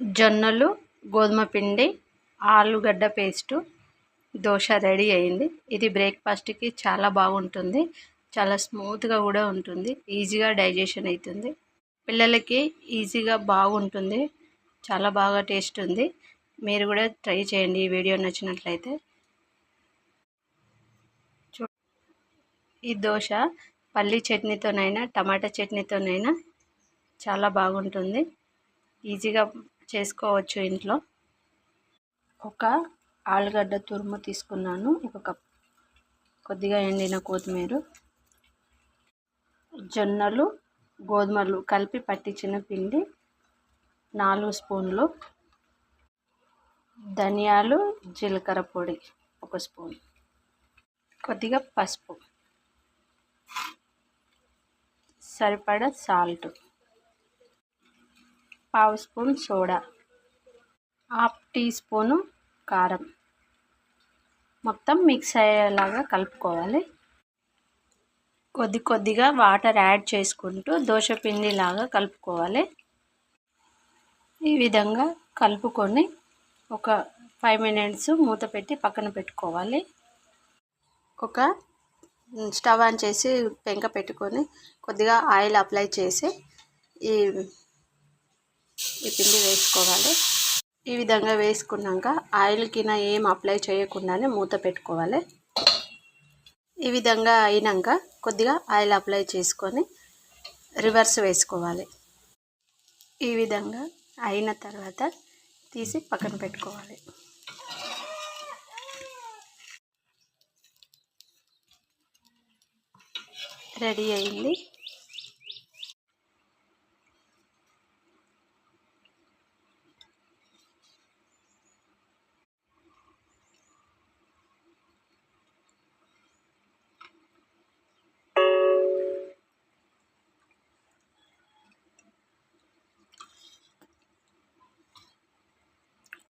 జొన్నలు, గోధుమ పిండి, ఆలుగడ్డ పేస్టు, దోశ రెడీ అయింది. ఇది బ్రేక్ఫాస్ట్కి చాలా బాగుంటుంది. చాలా స్మూత్గా కూడా ఉంటుంది. ఈజీగా డైజెషన్ అవుతుంది. పిల్లలకి ఈజీగా బాగుంటుంది. చాలా బాగా టేస్ట్ ఉంది. మీరు కూడా ట్రై చేయండి. ఈ వీడియో నచ్చినట్లయితే. ఈ దోశ పల్లి చట్నీతోనైనా టమాటా చట్నీతోనైనా చాలా బాగుంటుంది. ఈజీగా చేసుకోవచ్చు ఇంట్లో. ఒక ఆలుగడ్డ తురుము తీసుకున్నాను, ఒక కప్. కొద్దిగా ఎండిన కొత్తిమీర, జొన్నలు, గోధుమలు కలిపి పట్టించిన పిండి 4 స్పూన్లు, ధనియాలు, జీలకర్ర పొడి 1 స్పూన్, కొద్దిగా పసుపు, సరిపడా salt, 1/2 spoon soda, 1/2 teaspoon కారం. మొత్తం మిక్స్ అయ్యేలాగా కలుపుకోవాలి. కొద్దిగా వాటర్ యాడ్ చేసుకుంటూ దోశ పిండిలాగా కలుపుకోవాలి. ఈ విధంగా కలుపుకొని ఒక 5 మినిట్స్ మూత పెట్టి పక్కన పెట్టుకోవాలి. ఒక స్టవ్ ఆన్ చేసి పెంక పెట్టుకొని కొద్దిగా ఆయిల్ అప్లై చేసి ఈ పిండి వేసుకోవాలి. ఈ విధంగా వేసుకున్నాక ఆయిల్ కింద ఏం అప్లై చేయకుండానే మూత పెట్టుకోవాలి. ఈ విధంగా అయినాక కొద్దిగా ఆయిల్ అప్లై చేసుకొని రివర్స్ వేసుకోవాలి. ఈ విధంగా అయిన తర్వాత తీసి పక్కన పెట్టుకోవాలి. రెడీ అయింది.